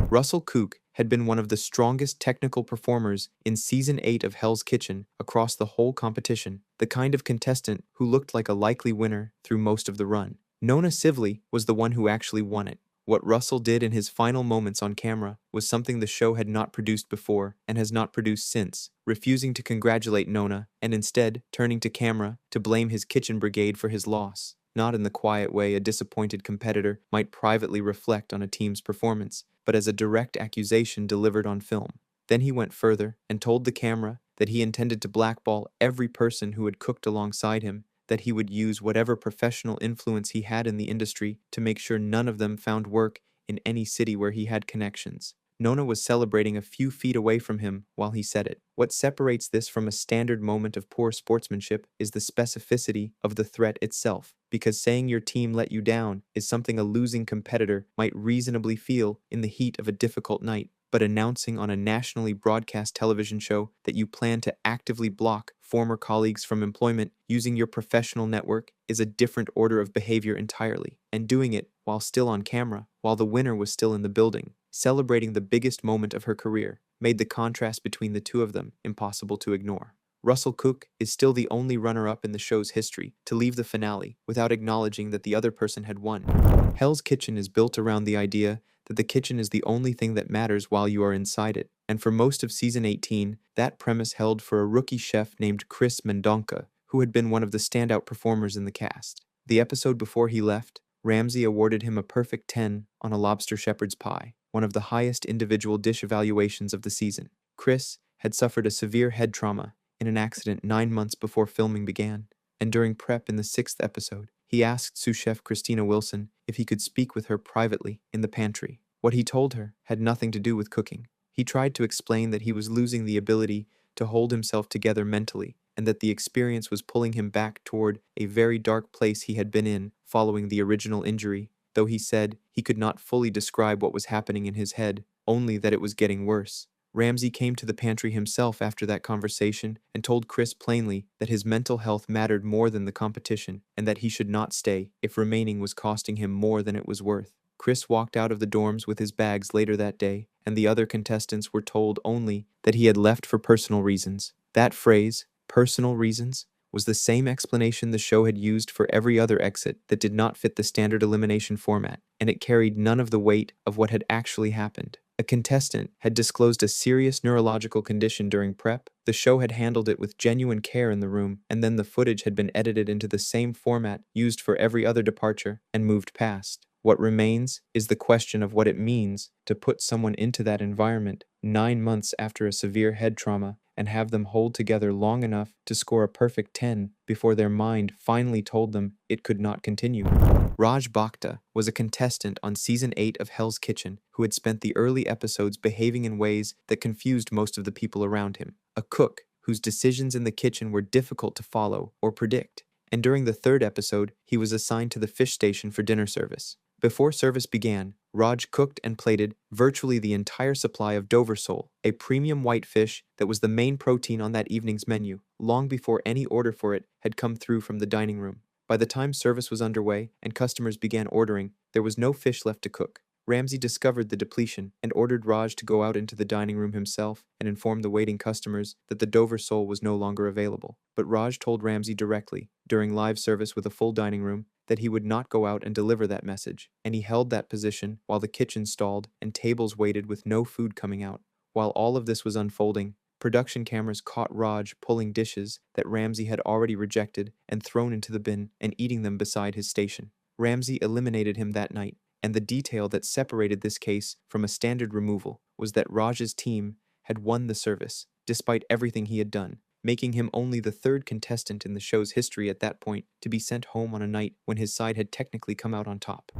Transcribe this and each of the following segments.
Russell Kook had been one of the strongest technical performers in Season 8 of Hell's Kitchen across the whole competition, the kind of contestant who looked like a likely winner through most of the run. Nona Sivley was the one who actually won it. What Russell did in his final moments on camera was something the show had not produced before and has not produced since, refusing to congratulate Nona and instead turning to camera to blame his kitchen brigade for his loss, not in the quiet way a disappointed competitor might privately reflect on a team's performance, but as a direct accusation delivered on film. Then he went further and told the camera that he intended to blackball every person who had cooked alongside him, that he would use whatever professional influence he had in the industry to make sure none of them found work in any city where he had connections. Nona was celebrating a few feet away from him while he said it. What separates this from a standard moment of poor sportsmanship is the specificity of the threat itself, because saying your team let you down is something a losing competitor might reasonably feel in the heat of a difficult night. But announcing on a nationally broadcast television show that you plan to actively block former colleagues from employment using your professional network is a different order of behavior entirely, and doing it while still on camera, while the winner was still in the building, celebrating the biggest moment of her career, made the contrast between the two of them impossible to ignore. Russell Kook is still the only runner-up in the show's history to leave the finale without acknowledging that the other person had won. Hell's Kitchen is built around the idea that the kitchen is the only thing that matters while you are inside it, and for most of Season 18, that premise held for a rookie chef named Chris Mendonca, who had been one of the standout performers in the cast. The episode before he left, Ramsay awarded him a perfect 10 on a lobster shepherd's pie, one of the highest individual dish evaluations of the season. Chris had suffered a severe head trauma in an accident 9 months before filming began, and during prep in the 6th episode, he asked sous chef Christina Wilson if he could speak with her privately in the pantry. What he told her had nothing to do with cooking. He tried to explain that he was losing the ability to hold himself together mentally, and that the experience was pulling him back toward a very dark place he had been in following the original injury, though he said he could not fully describe what was happening in his head, only that it was getting worse. Ramsay came to the pantry himself after that conversation and told Chris plainly that his mental health mattered more than the competition and that he should not stay if remaining was costing him more than it was worth. Chris walked out of the dorms with his bags later that day, and the other contestants were told only that he had left for personal reasons. That phrase, personal reasons, was the same explanation the show had used for every other exit that did not fit the standard elimination format, and it carried none of the weight of what had actually happened. A contestant had disclosed a serious neurological condition during prep, the show had handled it with genuine care in the room, and then the footage had been edited into the same format used for every other departure and moved past. What remains is the question of what it means to put someone into that environment 9 months after a severe head trauma and have them hold together long enough to score a perfect 10 before their mind finally told them it could not continue. Raj Bhakta was a contestant on Season 8 of Hell's Kitchen who had spent the early episodes behaving in ways that confused most of the people around him. A cook whose decisions in the kitchen were difficult to follow or predict. And during the 3rd episode, he was assigned to the fish station for dinner service. Before service began, Raj cooked and plated virtually the entire supply of Dover sole, a premium white fish that was the main protein on that evening's menu, long before any order for it had come through from the dining room. By the time service was underway and customers began ordering, there was no fish left to cook. Ramsay discovered the depletion and ordered Raj to go out into the dining room himself and inform the waiting customers that the Dover sole was no longer available. But Raj told Ramsay directly, during live service with a full dining room, that he would not go out and deliver that message, and he held that position while the kitchen stalled and tables waited with no food coming out. While all of this was unfolding, production cameras caught Raj pulling dishes that Ramsay had already rejected and thrown into the bin and eating them beside his station. Ramsay eliminated him that night, and the detail that separated this case from a standard removal was that Raj's team had won the service, despite everything he had done, making him only the 3rd contestant in the show's history at that point to be sent home on a night when his side had technically come out on top.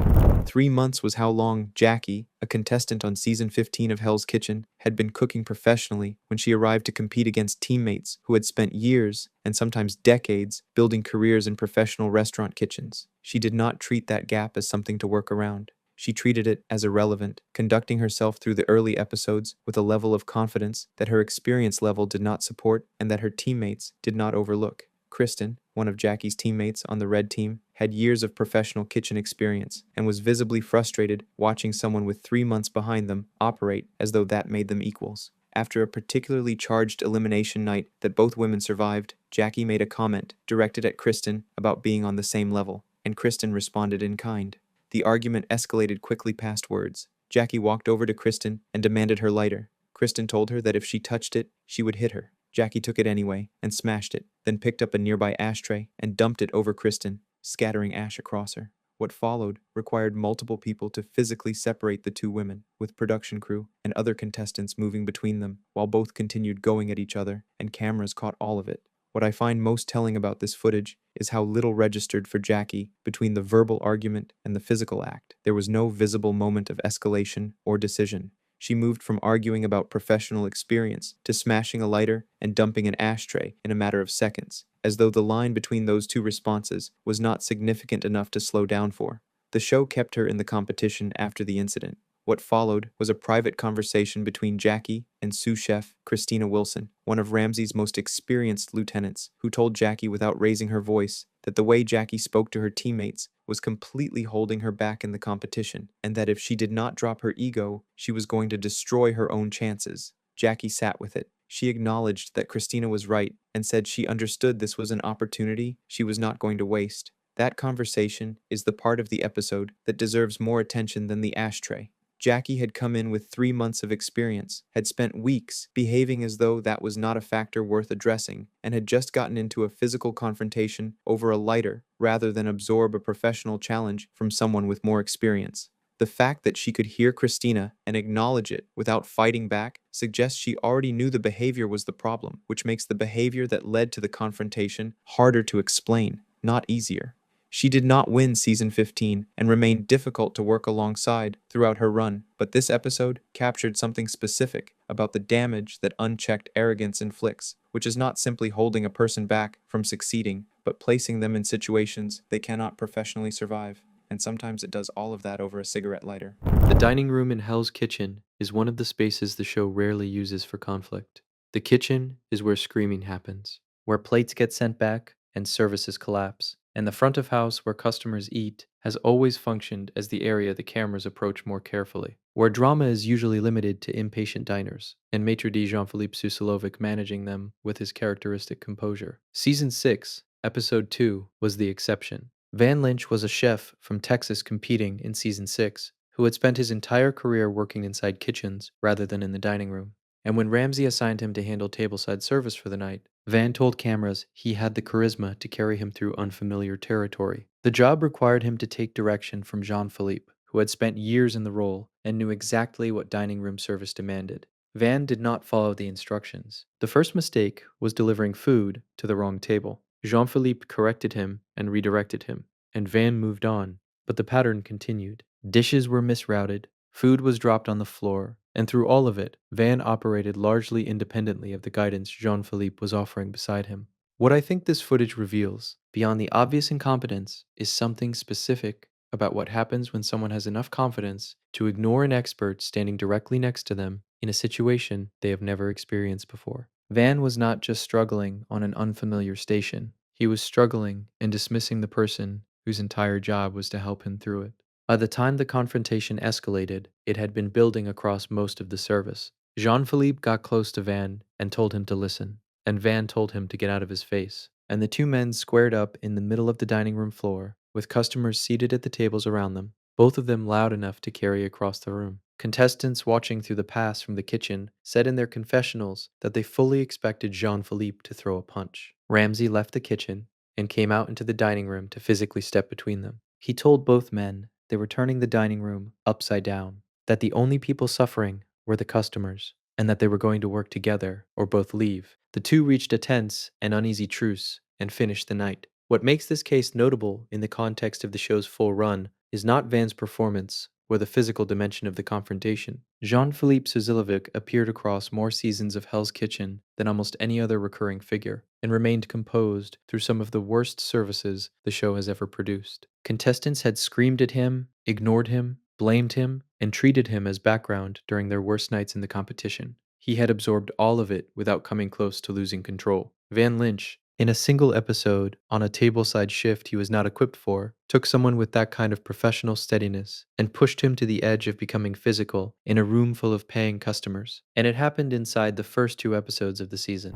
3 months was how long Jackie, a contestant on Season 15 of Hell's Kitchen, had been cooking professionally when she arrived to compete against teammates who had spent years, and sometimes decades, building careers in professional restaurant kitchens. She did not treat that gap as something to work around. She treated it as irrelevant, conducting herself through the early episodes with a level of confidence that her experience level did not support and that her teammates did not overlook. Kristen, one of Jackie's teammates on the red team, had years of professional kitchen experience and was visibly frustrated watching someone with 3 months behind them operate as though that made them equals. After a particularly charged elimination night that both women survived, Jackie made a comment directed at Kristen about being on the same level, and Kristen responded in kind. The argument escalated quickly past words. Jackie walked over to Kristen and demanded her lighter. Kristen told her that if she touched it, she would hit her. Jackie took it anyway and smashed it, then picked up a nearby ashtray and dumped it over Kristen, scattering ash across her. What followed required multiple people to physically separate the two women, with production crew and other contestants moving between them, while both continued going at each other, and cameras caught all of it. What I find most telling about this footage is how little registered for Jackie between the verbal argument and the physical act. There was no visible moment of escalation or decision. She moved from arguing about professional experience to smashing a lighter and dumping an ashtray in a matter of seconds, as though the line between those two responses was not significant enough to slow down for. The show kept her in the competition after the incident. What followed was a private conversation between Jackie and sous chef Christina Wilson, one of Ramsay's most experienced lieutenants, who told Jackie without raising her voice that the way Jackie spoke to her teammates was completely holding her back in the competition, and that if she did not drop her ego, she was going to destroy her own chances. Jackie sat with it. She acknowledged that Christina was right and said she understood this was an opportunity she was not going to waste. That conversation is the part of the episode that deserves more attention than the ashtray. Jackie had come in with 3 months of experience, had spent weeks behaving as though that was not a factor worth addressing, and had just gotten into a physical confrontation over a lighter rather than absorb a professional challenge from someone with more experience. The fact that she could hear Christina and acknowledge it without fighting back suggests she already knew the behavior was the problem, which makes the behavior that led to the confrontation harder to explain, not easier. She did not win season 15 and remained difficult to work alongside throughout her run, but this episode captured something specific about the damage that unchecked arrogance inflicts, which is not simply holding a person back from succeeding, but placing them in situations they cannot professionally survive. And sometimes it does all of that over a cigarette lighter. The dining room in Hell's Kitchen is one of the spaces the show rarely uses for conflict. The kitchen is where screaming happens, where plates get sent back and services collapse, and the front of house where customers eat has always functioned as the area the cameras approach more carefully, where drama is usually limited to impatient diners, and maitre d' Jean-Philippe Susilovic managing them with his characteristic composure. Season 6, Episode 2 was the exception. Van Lynch was a chef from Texas competing in Season 6, who had spent his entire career working inside kitchens rather than in the dining room. And when Ramsay assigned him to handle tableside service for the night, Van told cameras he had the charisma to carry him through unfamiliar territory. The job required him to take direction from Jean-Philippe, who had spent years in the role and knew exactly what dining room service demanded. Van did not follow the instructions. The first mistake was delivering food to the wrong table. Jean-Philippe corrected him and redirected him, and Van moved on, but the pattern continued. Dishes were misrouted, food was dropped on the floor, and through all of it, Van operated largely independently of the guidance Jean-Philippe was offering beside him. What I think this footage reveals, beyond the obvious incompetence, is something specific about what happens when someone has enough confidence to ignore an expert standing directly next to them in a situation they have never experienced before. Van was not just struggling on an unfamiliar station, he was struggling and dismissing the person whose entire job was to help him through it. By the time the confrontation escalated, it had been building across most of the service. Jean-Philippe got close to Van and told him to listen, and Van told him to get out of his face, and the two men squared up in the middle of the dining room floor, with customers seated at the tables around them, both of them loud enough to carry across the room. Contestants watching through the pass from the kitchen said in their confessionals that they fully expected Jean-Philippe to throw a punch. Ramsay left the kitchen and came out into the dining room to physically step between them. He told both men they were turning the dining room upside down, that the only people suffering were the customers, and that they were going to work together or both leave. The two reached a tense and uneasy truce and finished the night. What makes this case notable in the context of the show's full run is not Van's performance or the physical dimension of the confrontation. Jean-Philippe Susilovic appeared across more seasons of Hell's Kitchen than almost any other recurring figure, and remained composed through some of the worst services the show has ever produced. Contestants had screamed at him, ignored him, blamed him, and treated him as background during their worst nights in the competition. He had absorbed all of it without coming close to losing control. Van Lynch In a single episode, on a tableside shift he was not equipped for, took someone with that kind of professional steadiness and pushed him to the edge of becoming physical in a room full of paying customers. And it happened inside the first 2 episodes of the season.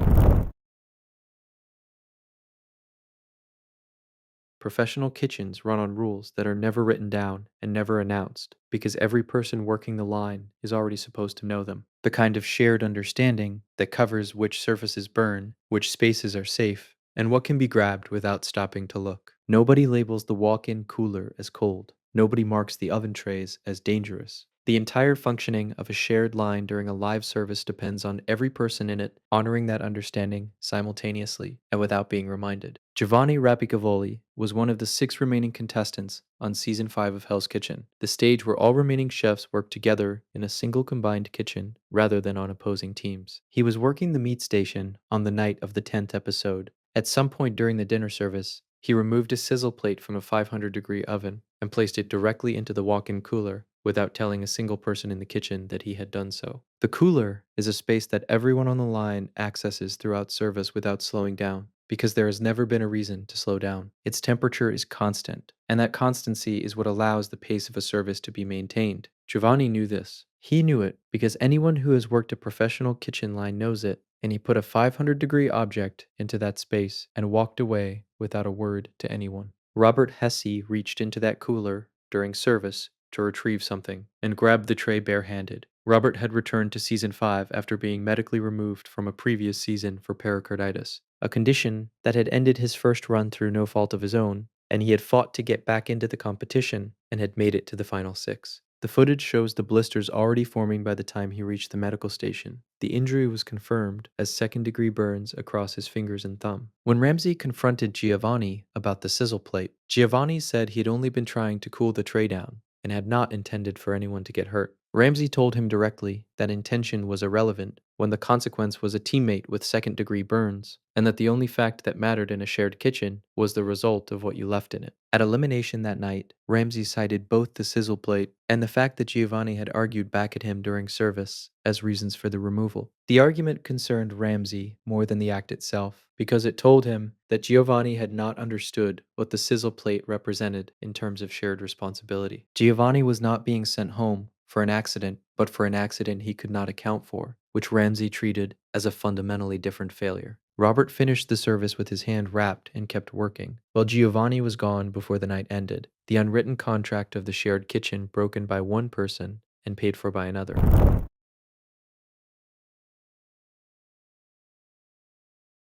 Professional kitchens run on rules that are never written down and never announced because every person working the line is already supposed to know them. The kind of shared understanding that covers which surfaces burn, which spaces are safe, and what can be grabbed without stopping to look. Nobody labels the walk in cooler as cold. Nobody marks the oven trays as dangerous. The entire functioning of a shared line during a live service depends on every person in it honoring that understanding simultaneously and without being reminded. Giovanni Rapicavoli was one of the 6 remaining contestants on season 5 of Hell's Kitchen, the stage where all remaining chefs worked together in a single combined kitchen rather than on opposing teams. He was working the meat station on the night of the 10th episode. At some point during the dinner service, he removed a sizzle plate from a 500-degree oven and placed it directly into the walk-in cooler without telling a single person in the kitchen that he had done so. The cooler is a space that everyone on the line accesses throughout service without slowing down, because there has never been a reason to slow down. Its temperature is constant, and that constancy is what allows the pace of a service to be maintained. Giovanni knew this. He knew it because anyone who has worked a professional kitchen line knows it, and he put a 500-degree object into that space and walked away without a word to anyone. Robert Hesse reached into that cooler during service to retrieve something and grabbed the tray barehanded. Robert had returned to season 5 after being medically removed from a previous season for pericarditis, a condition that had ended his first run through no fault of his own, and he had fought to get back into the competition and had made it to the final 6. The footage shows the blisters already forming by the time he reached the medical station. The injury was confirmed as second-degree burns across his fingers and thumb. When Ramsay confronted Giovanni about the sizzle plate, Giovanni said he had only been trying to cool the tray down and had not intended for anyone to get hurt. Ramsay told him directly that intention was irrelevant when the consequence was a teammate with second-degree burns, and that the only fact that mattered in a shared kitchen was the result of what you left in it. At elimination that night, Ramsay cited both the sizzle plate and the fact that Giovanni had argued back at him during service as reasons for the removal. The argument concerned Ramsay more than the act itself, because it told him that Giovanni had not understood what the sizzle plate represented in terms of shared responsibility. Giovanni was not being sent home for an accident, but for an accident he could not account for, which Ramsay treated as a fundamentally different failure. Robert finished the service with his hand wrapped and kept working, while Giovanni was gone before the night ended, the unwritten contract of the shared kitchen broken by one person and paid for by another.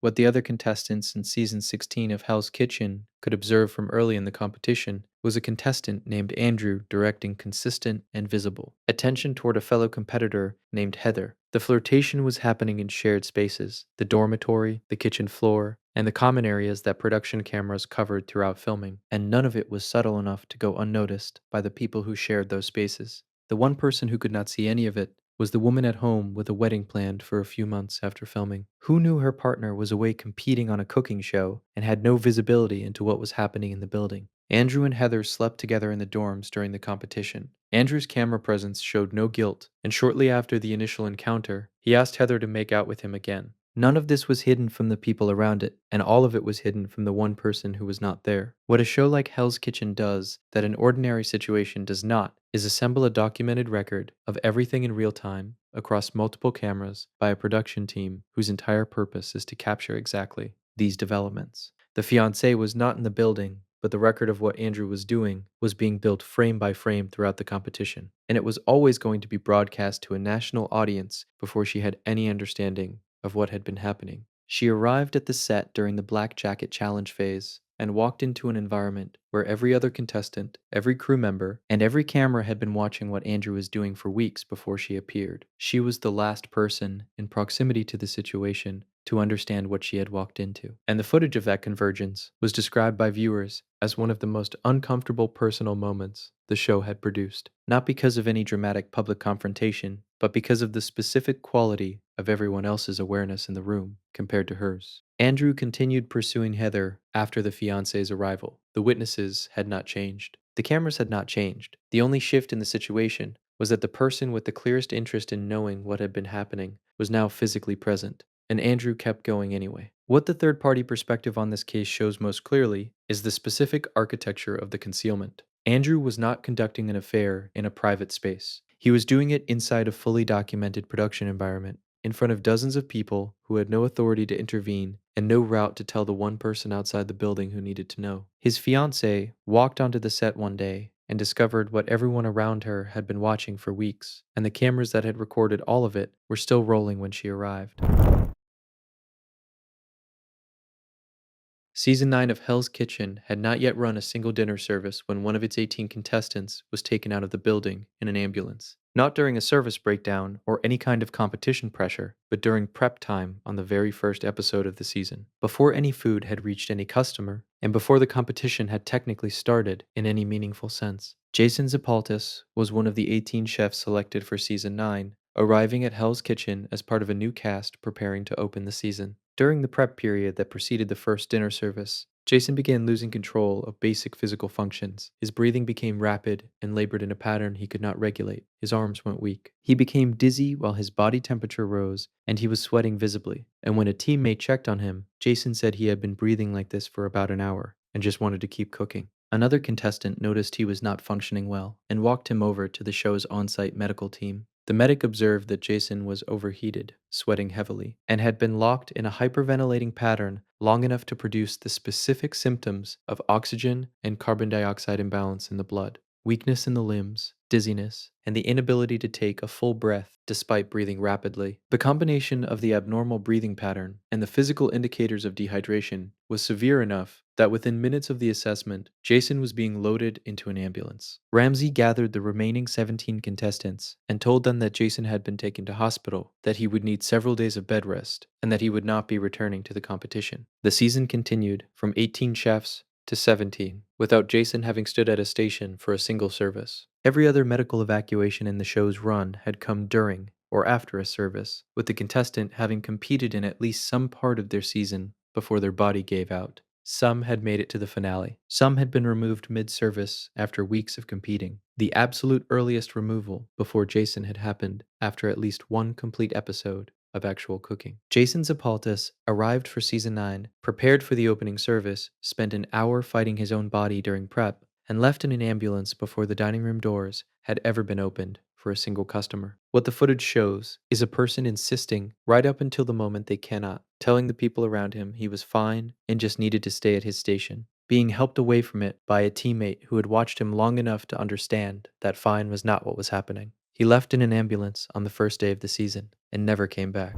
What the other contestants in season 16 of Hell's Kitchen could observe from early in the competition was a contestant named Andrew directing consistent and visible attention toward a fellow competitor named Heather. The flirtation was happening in shared spaces, the dormitory, the kitchen floor, and the common areas that production cameras covered throughout filming, and none of it was subtle enough to go unnoticed by the people who shared those spaces. The one person who could not see any of it was the woman at home with a wedding planned for a few months after filming, who knew her partner was away competing on a cooking show and had no visibility into what was happening in the building. Andrew and Heather slept together in the dorms during the competition. Andrew's camera presence showed no guilt, and shortly after the initial encounter, he asked Heather to make out with him again. None of this was hidden from the people around it, and all of it was hidden from the one person who was not there. What a show like Hell's Kitchen does, that an ordinary situation does not, is assemble a documented record of everything in real time, across multiple cameras, by a production team whose entire purpose is to capture exactly these developments. The fiancé was not in the building, but the record of what Andrew was doing was being built frame by frame throughout the competition, and it was always going to be broadcast to a national audience before she had any understanding of what had been happening. She arrived at the set during the Black Jacket Challenge phase and walked into an environment where every other contestant, every crew member, and every camera had been watching what Andrew was doing for weeks before she appeared. She was the last person in proximity to the situation to understand what she had walked into. And the footage of that convergence was described by viewers as one of the most uncomfortable personal moments the show had produced, not because of any dramatic public confrontation, but because of the specific quality of everyone else's awareness in the room compared to hers. Andrew continued pursuing Heather after the fiancé's arrival. The witnesses had not changed. The cameras had not changed. The only shift in the situation was that the person with the clearest interest in knowing what had been happening was now physically present, and Andrew kept going anyway. What the third party perspective on this case shows most clearly is the specific architecture of the concealment. Andrew was not conducting an affair in a private space. He was doing it inside a fully documented production environment, in front of dozens of people who had no authority to intervene and no route to tell the one person outside the building who needed to know. His fiancée walked onto the set one day and discovered what everyone around her had been watching for weeks, and the cameras that had recorded all of it were still rolling when she arrived. Season 9 of Hell's Kitchen had not yet run a single dinner service when one of its 18 contestants was taken out of the building in an ambulance. Not during a service breakdown or any kind of competition pressure, but during prep time on the very first episode of the season. Before any food had reached any customer, and before the competition had technically started in any meaningful sense. Jason Zapaltis was one of the 18 chefs selected for Season 9, arriving at Hell's Kitchen as part of a new cast preparing to open the season. During the prep period that preceded the first dinner service, Jason began losing control of basic physical functions. His breathing became rapid and labored in a pattern he could not regulate. His arms went weak. He became dizzy while his body temperature rose, and he was sweating visibly. And when a teammate checked on him, Jason said he had been breathing like this for about an hour and just wanted to keep cooking. Another contestant noticed he was not functioning well and walked him over to the show's on-site medical team. The medic observed that Jason was overheated, sweating heavily, and had been locked in a hyperventilating pattern long enough to produce the specific symptoms of oxygen and carbon dioxide imbalance in the blood, weakness in the limbs, dizziness, and the inability to take a full breath despite breathing rapidly. The combination of the abnormal breathing pattern and the physical indicators of dehydration was severe enough that within minutes of the assessment, Jason was being loaded into an ambulance. Ramsey gathered the remaining 17 contestants and told them that Jason had been taken to hospital, that he would need several days of bed rest, and that he would not be returning to the competition. The season continued from 18 chefs to 17, without Jason having stood at a station for a single service. Every other medical evacuation in the show's run had come during or after a service, with the contestant having competed in at least some part of their season before their body gave out. Some had made it to the finale. Some had been removed mid-service after weeks of competing. The absolute earliest removal before Jason had happened after at least one complete episode of actual cooking. Jason Zapaltis arrived for Season 9, prepared for the opening service, spent an hour fighting his own body during prep, and left in an ambulance before the dining room doors had ever been opened for a single customer. What the footage shows is a person insisting right up until the moment they cannot, telling the people around him he was fine and just needed to stay at his station, being helped away from it by a teammate who had watched him long enough to understand that fine was not what was happening. He left in an ambulance on the first day of the season and never came back.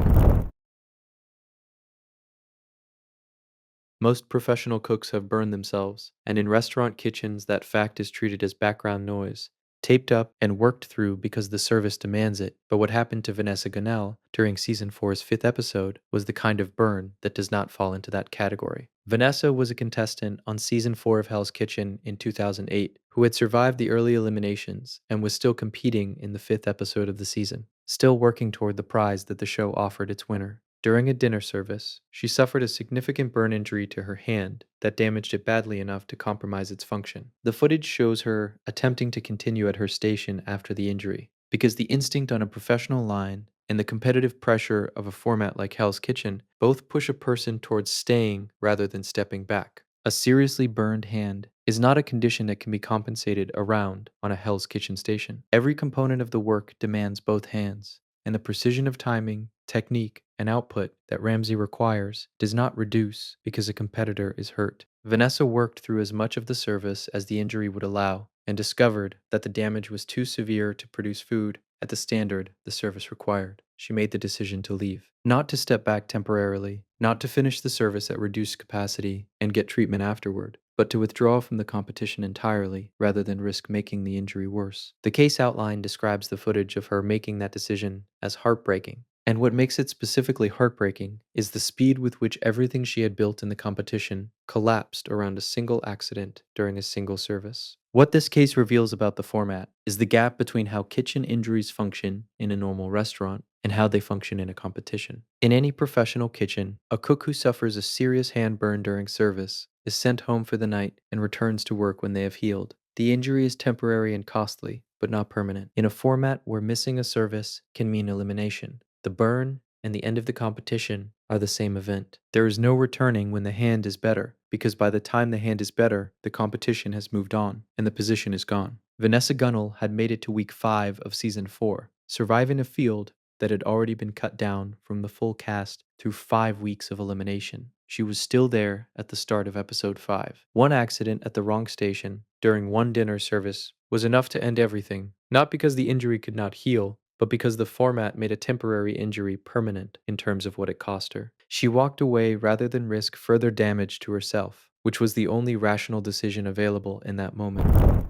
Most professional cooks have burned themselves, and in restaurant kitchens that fact is treated as background noise, taped up and worked through because the service demands it. But what happened to Vanessa Gunnell during Season 4's 5th episode was the kind of burn that does not fall into that category. Vanessa was a contestant on Season 4 of Hell's Kitchen in 2008 who had survived the early eliminations and was still competing in the 5th episode of the season, still working toward the prize that the show offered its winner. During a dinner service, she suffered a significant burn injury to her hand that damaged it badly enough to compromise its function. The footage shows her attempting to continue at her station after the injury, because the instinct on a professional line and the competitive pressure of a format like Hell's Kitchen both push a person towards staying rather than stepping back. A seriously burned hand is not a condition that can be compensated around on a Hell's Kitchen station. Every component of the work demands both hands, and the precision of timing, technique, and output that Ramsey requires does not reduce because a competitor is hurt. Vanessa worked through as much of the service as the injury would allow and discovered that the damage was too severe to produce food at the standard the service required. She made the decision to leave. Not to step back temporarily, not to finish the service at reduced capacity and get treatment afterward, but to withdraw from the competition entirely rather than risk making the injury worse. The case outline describes the footage of her making that decision as heartbreaking. And what makes it specifically heartbreaking is the speed with which everything she had built in the competition collapsed around a single accident during a single service. What this case reveals about the format is the gap between how kitchen injuries function in a normal restaurant and how they function in a competition. In any professional kitchen, a cook who suffers a serious hand burn during service is sent home for the night and returns to work when they have healed. The injury is temporary and costly, but not permanent. In a format where missing a service can mean elimination, the burn and the end of the competition are the same event. There is no returning when the hand is better, because by the time the hand is better, the competition has moved on and the position is gone. Vanessa Gunnell had made it to week 5 of season 4, surviving a field that had already been cut down from the full cast through 5 weeks of elimination. She was still there at the start of episode 5. One accident at the wrong station during one dinner service was enough to end everything, not because the injury could not heal, but because the format made a temporary injury permanent in terms of what it cost her. She walked away rather than risk further damage to herself, which was the only rational decision available in that moment.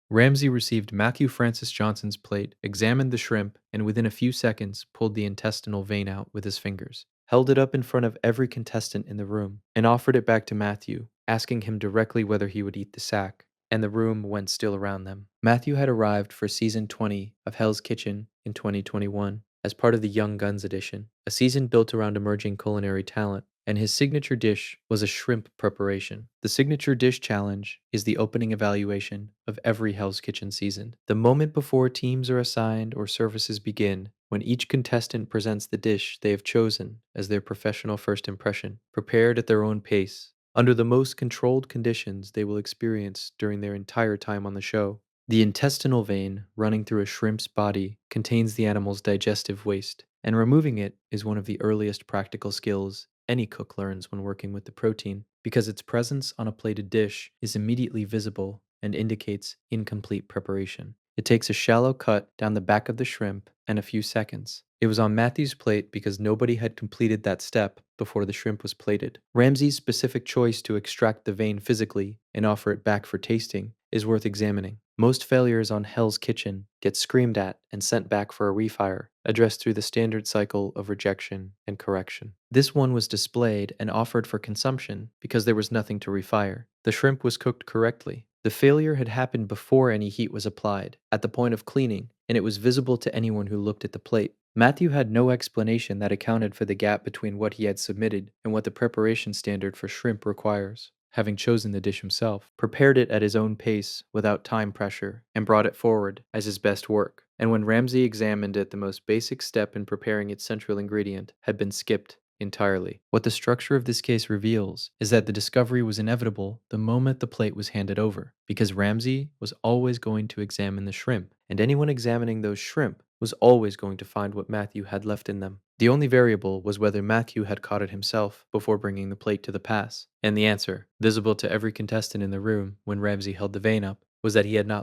Ramsay received Matthew Francis Johnson's plate, examined the shrimp, and within a few seconds pulled the intestinal vein out with his fingers, held it up in front of every contestant in the room, and offered it back to Matthew, asking him directly whether he would eat the sack, and the room went still around them. Matthew had arrived for season 20 of Hell's Kitchen in 2021 as part of the Young Guns edition, a season built around emerging culinary talent, and his signature dish was a shrimp preparation. The signature dish challenge is the opening evaluation of every Hell's Kitchen season. The moment before teams are assigned or services begin, when each contestant presents the dish they have chosen as their professional first impression, prepared at their own pace, under the most controlled conditions they will experience during their entire time on the show. The intestinal vein running through a shrimp's body contains the animal's digestive waste, and removing it is one of the earliest practical skills any cook learns when working with the protein, because its presence on a plated dish is immediately visible and indicates incomplete preparation. It takes a shallow cut down the back of the shrimp and a few seconds. It was on Matthew's plate because nobody had completed that step before the shrimp was plated. Ramsay's specific choice to extract the vein physically and offer it back for tasting is worth examining. Most failures on Hell's Kitchen get screamed at and sent back for a refire, addressed through the standard cycle of rejection and correction. This one was displayed and offered for consumption because there was nothing to refire. The shrimp was cooked correctly. The failure had happened before any heat was applied, at the point of cleaning, and it was visible to anyone who looked at the plate. Matthew had no explanation that accounted for the gap between what he had submitted and what the preparation standard for shrimp requires. Having chosen the dish himself, prepared it at his own pace without time pressure, and brought it forward as his best work. And when Ramsay examined it, the most basic step in preparing its central ingredient had been skipped entirely. What the structure of this case reveals is that the discovery was inevitable the moment the plate was handed over, because Ramsay was always going to examine the shrimp, and anyone examining those shrimp was always going to find what Matthew had left in them. The only variable was whether Matthew had caught it himself before bringing the plate to the pass, and the answer, visible to every contestant in the room when Ramsay held the vein up, was that he had not